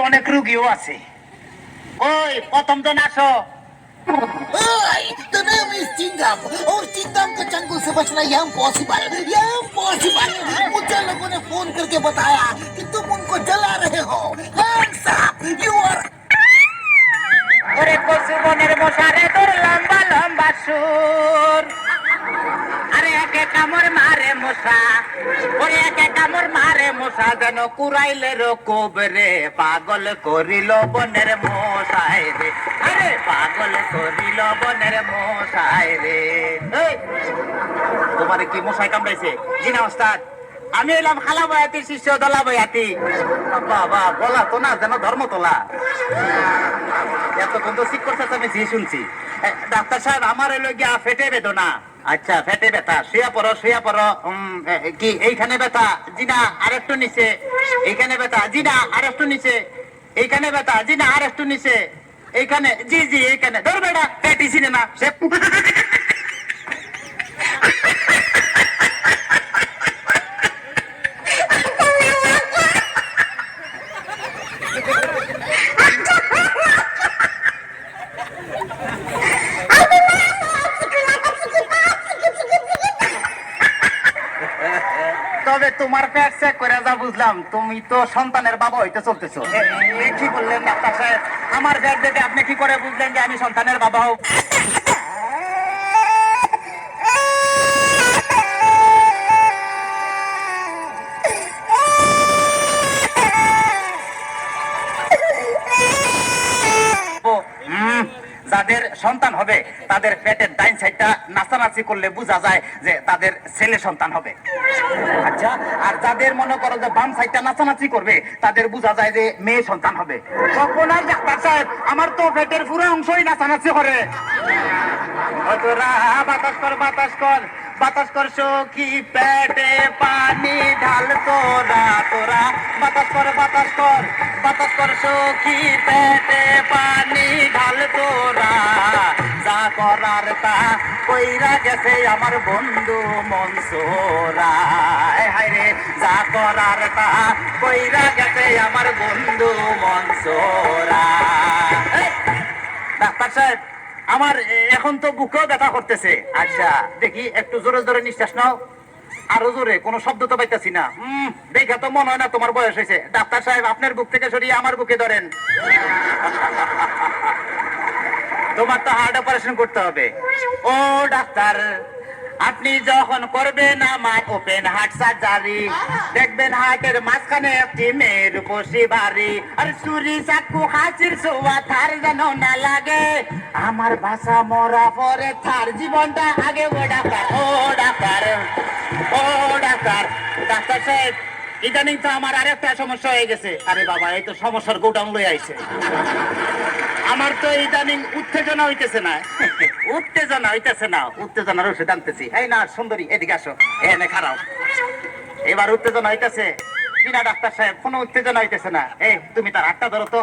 অনেক রুগীও আছে। ওই প্রথম জন আসো। The name is Chingam और चिंगम को जंगल से बचना ये इम्पॉसिबल मुझे लोगों ने फोन करके बताया कि तुम उनको जला रहे हो Hands up, you are ওরে কচু বনের মশারে তোর লম্বা লম্বা সুর, আরে একে কামড় মারে মশা, ওরে একে কামড় মারে মশা, যেন কুড়াইলে কোবরে পাগল করিল বনের মশাই রে, আরে পাগল করিল বনের মশাই রে। তোমারে কি মশাই কামড়াইছে? জি না ওস্তাদ, আমি এলাম খালা বয়াতির শিষ্য দলা বয়াতি। বাবা বলা তো না যেন ধর্মতলা, এতক্ষণ তো ঠিক করতে আমি জি শুনছি। ডাক্তার সাহেব আমার এলো গিয়া ফেটে বেদনা। আচ্ছা ফেটে ব্যথা, শুয়া পড়ো শুয়া পড়ো। কি এইখানে ব্যথা? জি না আরেকটু নিচে। এইখানে ব্যথা? জি না আরেকটু নিচে। এইখানে ব্যথা? জি না আরেকটু নিচে। এইখানে? জি জি এইখানে। ধর বেটা পেটি চিনে না সে। তবে তোমার পেট চেক করে যা বুঝলাম তুমি তো সন্তানের বাবা হইতে চলতেছো। কি বললেন ডাক্তার সাহেব? আমার পেট দেখে আপনি কি করে বুঝলেন যে আমি সন্তানের বাবা হব? যাদের সন্তান হবে তাদের পেটের ডাইন সাইডটা নাচানাচি করলে বোঝা যায় যে তাদের ছেলে সন্তান হবে। আচ্ছা, আর যাদের মনে করো যে বাম সাইডটা নাচানাচি করবে তাদের বোঝা যায় যে মেয়ে সন্তান হবে। তখন আর ডাক্তার সাহেব আমার তো পেটের পুরো অংশই নাচানাচি করে। বাতাস কর বাতাস কর বাতাস কর সখী পেটে পানি ঢাল তোরা তোরা, বাতাস কর বাতাস কর বাতাস কর সখী পেটে পানি ঢাল তোরা, যা করার তা কইরা গেছে আমার বন্ধু মনসুরা। হায় রে যা করার তা কইরা গেছে আমার বন্ধু মনসুরা। ডাক্তার সাহেব আমার এখন তো বুকেও ব্যথা করতেছে। আচ্ছা দেখি একটু জোরে জোরে নিঃশ্বাস নাও, আরো জোরে। কোনো শব্দ তো পাইতেছি না। দেখা তো মনে হয় না তোমার বয়স হয়েছে। ডাক্তার সাহেব আপনার বুক থেকে সরিয়ে আমার বুকে ধরেন। তোমার তো হার্ট অপারেশন করতে হবে। ও ডাক্তার আপনি যখন করবেন আমার ওপেন হার্ট সার্জারি, দেখবেন হার্টের মাঝখানে একটি মেয়ের বসি ভারী, আর চুরি চাকু হাসির সোয়া থার যেন না লাগে, আমার বাসা মরা পরে থার জীবনটা আগে। ও ডাক্তার ও ডাক্তার ও ডাক্তার। ডাক্তার সাহেব ইদানিং তো আমার আরেকটা সমস্যা হয়ে গেছে। আরে বাবা এই তো সমস্যার গোডাউন লই আইছে। আমার তো ইদানিং উত্তেজনা হইতেছে না। উত্তেজনা হইতেছে না, উত্তেজনার ওষুধ আনতেছি। এই না সুন্দরী এদিকে আসো, এনে খারাপ। এবার উত্তেজনা হইতেছে। বিনা ডাক্তার সাহেব কোনো উত্তেজনা হইতেছে না। এই তুমি তার হাতটা ধরো তো।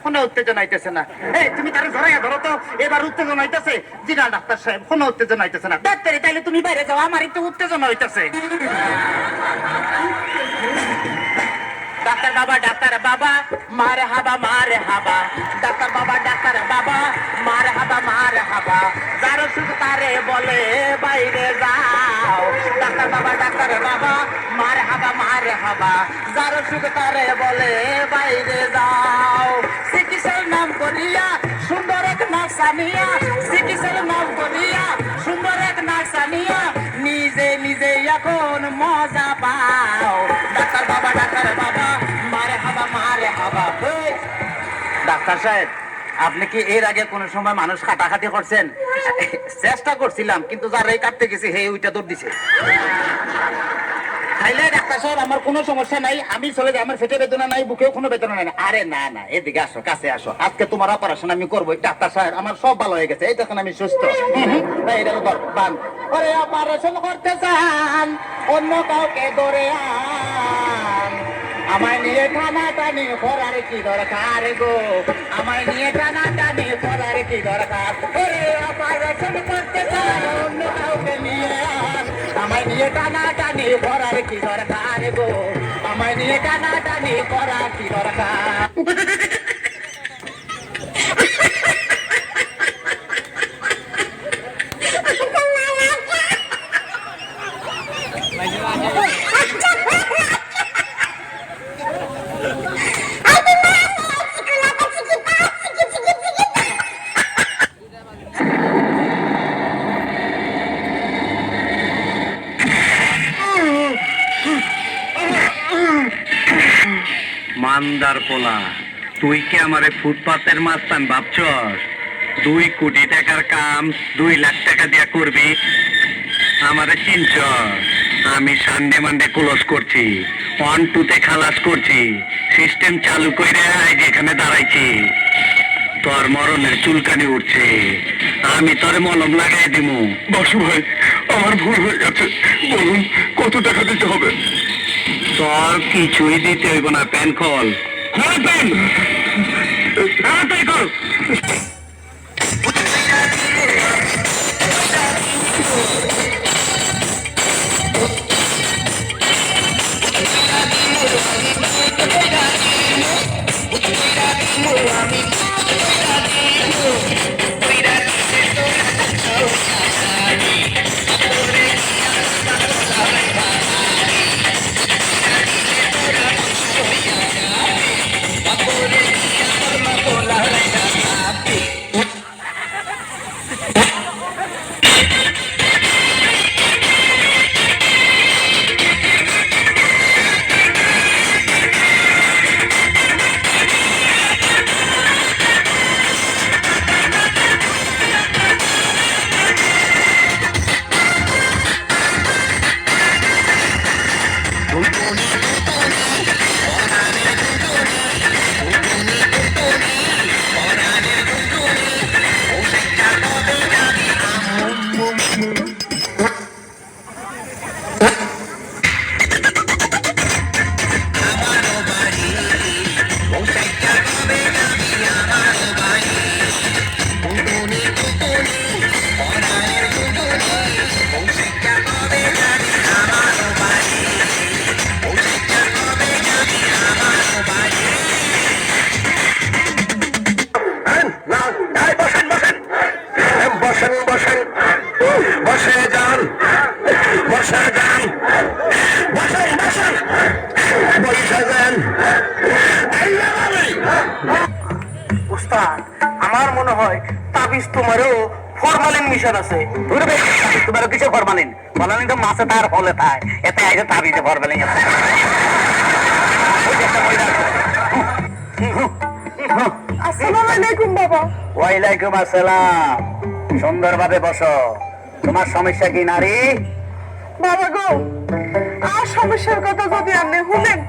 কোনো উত্তেজনা হইতেছে না। এই তুমি তারে ধরাইয়া ধরো তো। এবার উত্তেজনা হইতেছে। জি না ডাক্তার সাহেব কোনো উত্তেজনা হইতেছে না। ডাক্তার তাইলে তুমি বাইরে যাও, আমার একটু উত্তেজনা হইতেছে। ডাক্তার বাবা মারে হাবা মারে হাবা, ডাক্তার বাবা মারে হাবা, যার সুখ তারে বলে বাইরে যাও। ডাক্তার বাবা মারে হাবা, যার সুখ তারে বলে বাইরে যাও। চিকিৎসার নাম করিয়া সুন্দর এক নাকসানিয়া, চিকিৎসার নাম করিয়া সুন্দর এক নাকসানিয়া, নিজে নিজে এখন মজা পাও। ডাক্তার বাবা মারে হাবা। ডাক্তার সাহেব আপনি কি এর আগে কোন সময় মানুষ কাটাকাটি করছেন? চেষ্টা করছিলাম কিন্তু যারাই কাটতে গেছে হে ওইটা দৌড় দিছে। খাইলে ডাক্তার সাহেব আমার কোনো সমস্যা নাই, আমি চলে যাই, আমার পেটে বেদনা নাই, বুকেও কোনো বেদনা নাই। আরে না না এদিকে আসো, কাছে আসো, আজকে তোমার অপারেশন আমি করবো। ডাক্তার সাহেব আমার সব ভালো হয়ে গেছে, এই দেখেন আমি সুস্থ। অপারেশন করতে চান অন্য কাউকে ধরে আন, আমায় নিয়ে টানাটানি করার কি দরকার গো, আমায় নিয়ে টানাটানি করার কি দরকার, ওরে অপারেশন করতে চাই অন্য কাউকে নিয়ে আন, আমায় নিয়ে টানাটানি করার কি দরকার গো, আমায় নিয়ে টানাটানি করার কি দরকার। মান্দার পোলা, তুই কি আমারে ফুটপাতের মাস্তান ভাবছস? 2 কোটি টাকার কাম 2 লাখ টাকা দিয়া করবি? আমারে চিনছ? আমি সানডে মানডে ক্লোজ করছি, 1-2 খালাস করছি, সিস্টেম চালু কইরা আজ এখানে দাঁড়াইছি। তোর মরণের চুলকানি উঠছে, আমি তোরে মলম লাগাই দিমু। বাসু ভাই, আমার ভুল হয়ে গেছে, বলুন কত টাকা দিতে হবে? তোর কিছুই দিতে হইব না, প্যান কল প্যান তাড়াতাড়ি কর। উস্তাদ, আমার মনে হয় তাবিজ তোমারও ফরমালিন মিশন আছে। তোমারও কিছু ফরমালিন? ফরমালিন তো মাছে তার ফলে তাই, এতে আইসে তাবিজে ফরমালিন আছে। আসসালামু আলাইকুম বাবা। ওয়ালাইকুম আসসালাম। সুন্দরভাবে বসো। তোমার সমস্যা কি নারী? বাবা গো, আর সমস্যার কথা যদি আপনি শুনেন,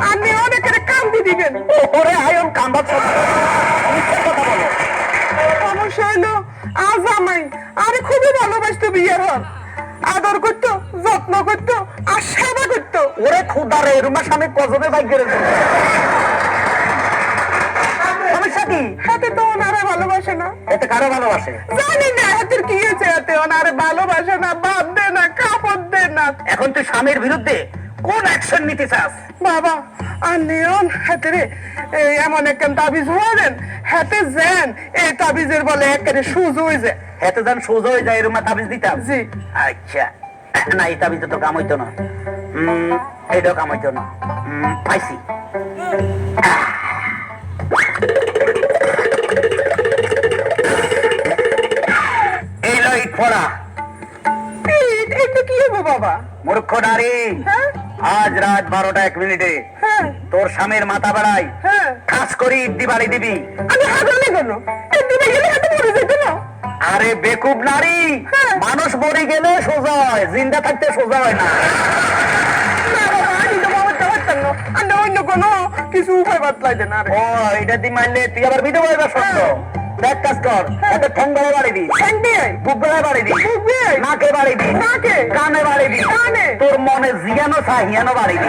আপনি অনেকের কান্দি দিবেন। ওরে আয়ন কান্দার সমস্যার কথা বলো। সমস্যা হইলো, আজ আমায় আরে খুবই ভালোবাসতো, বিয়ের হন আদর করতো, যত্ন করতো আর সেবা করতো। ওরে খুদারে, রুমা স্বামী কজবে ভাগ্যের সমস্যা কি? হাতে তো ওনারা ভালোবাসে না। এতে কারো ভালোবাসে? জানি না হাতের কি হয়েছে, হাতে ওনারে ভালোবাসে না, বাদ দে না, কাপড় দে না। এখন তুই স্বামীর বিরুদ্ধে কোন অ্যাকশন নিতে চাস? বাবা আর নিয়ন হাতে রে এমন একটা তাবিজ হলেন, হাতে যেন এই তাবিজের বলে একেবারে সুজ হয়ে যায়। হেতে যান সোজা হয়ে যায়, এরুমা তাবিজ দিতাম। জি। আচ্ছা, না এই তাবিজ তো কাম হইতো না, এইটাও কাম হইতো না। পাইছি। এই লো ইট পড়া। এটা কি হবে বাবা? মূর্খ নারী, হ্যাঁ আজ রাত 12টা 1 মিনিটে হ্যাঁ তোর স্বামীর মাথা বেড়াই হ্যাঁ। খাস করে ইদ্দি বাড়ি দিবি। আমি হাগলে কেন? দিবে গেলে হাতে মরে যেত না। আরে বেকুব নারী, হ্যাঁ। মানুষ মরে গেলে সোজা হয়, জিন্দা থাকতে সোজা হয় না। না বাবা, আমি তো বাবারটা পারতাম না। আমি অন্য কোনো কিছু উপায় বাতলাই দেন। আরে ও এটা দি মারলে তুই আবার বিধবা হইবা সত্য। দেখ কাজ কর, এত ঠোঙ্গালে বাড়ি দি, স্যান্ডি বুকবেলায় বাড়ি দি, বুঝবে নাকে বাড়ি দি, নাকে কানে বাড়ি দি, কানে। তোর মনে জিয়ানো সাহিয়ানো বাড়ি দি।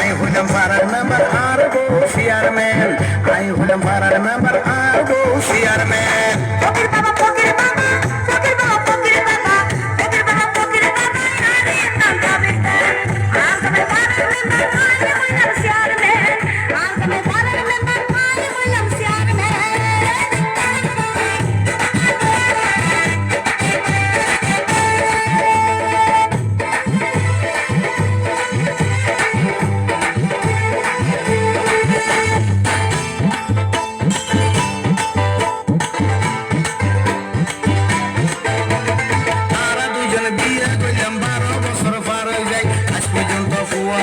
I hudam parar member argo chairman I hudam parar member argo chairman ফকির বাবা ফকির বাবা ফকির বাবা ফকির বাবা ফকির বাবা ফকির বাবা আরে নাম যাবে আজমে পারার মেম্বার আই হইলাম চেয়ারম্যান আজমে পারার মেম্বার আই হইলাম চেয়ারম্যান তারা দুজন বিয়ে করলাম 12 বছর পার হয়ে যায় আজ পর্যন্ত ফুয়া